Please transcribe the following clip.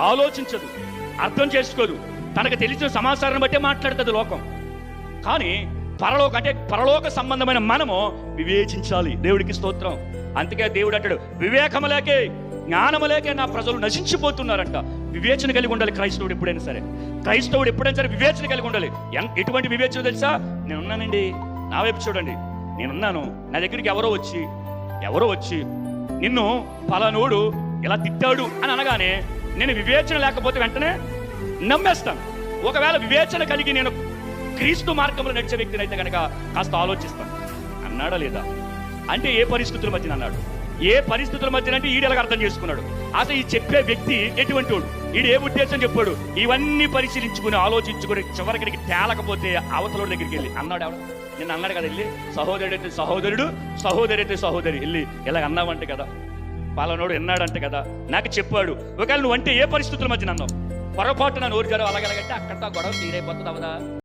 ఆలోచించదు, అర్థం చేసుకోదు. తనకు తెలిసిన సమాచారం బట్టే మాట్లాడుతుంది లోకం. కానీ పరలోక సంబంధమైన మనము వివేచించాలి. దేవుడికి స్తోత్రం. అందుకే దేవుడు అంటాడు, వివేకము లేకే జ్ఞానము లేకే నా ప్రజలు నశించిపోతున్నారంట. వివేచన కలిగి ఉండాలి క్రైస్తవుడు ఎప్పుడైనా సరే. క్రైస్తవుడు ఎప్పుడైనా సరే వివేచన కలిగి ఉండాలి. ఎటువంటి వివేచన తెలుసా? నేనున్నానండి, నా వైపు చూడండి, నేనున్నాను. నా దగ్గరికి ఎవరో వచ్చి నిన్ను పలానోడు ఇలా తిట్టాడు అని అనగానే నేను వివేచన లేకపోతే వెంటనే నమ్మేస్తాను. ఒకవేళ వివేచన కలిగి నేను క్రీస్తు మార్గంలో నడిచే వ్యక్తిని అయితే కనుక కాస్త ఆలోచిస్తాను. అన్నాడా లేదా? అంటే ఏ పరిస్థితుల మధ్యన అన్నాడు? ఏ పరిస్థితుల మధ్యన అంటే ఈడెలాగ అర్థం చేసుకున్నాడు? అసలు ఈ చెప్పే వ్యక్తి ఎటువంటి వాడు, ఈడు ఏ ఉద్దేశం చెప్పాడు, ఇవన్నీ పరిశీలించుకుని ఆలోచించుకుని చివరికి తేలకపోతే అవతల దగ్గరికి వెళ్ళి అన్నాడు. ఎవడు నిన్న అన్నాడు కదా, వెళ్ళి సహోదరుడైతే సహోదరుడు, సహోదరి అయితే సహోదరి, వెళ్ళి ఇలాగ అన్నావంటే కదా, పాలనోడు విన్నాడంటే కదా, నాకు చెప్పాడు. ఒకవేళ నువ్వు అంటే ఏ పరిస్థితుల మధ్యన అన్నావు, పొరపాటు నా నోరు జరవ అలాగలాగంటే అక్కడితో గొడవ తీరైపోతుంది అవదా?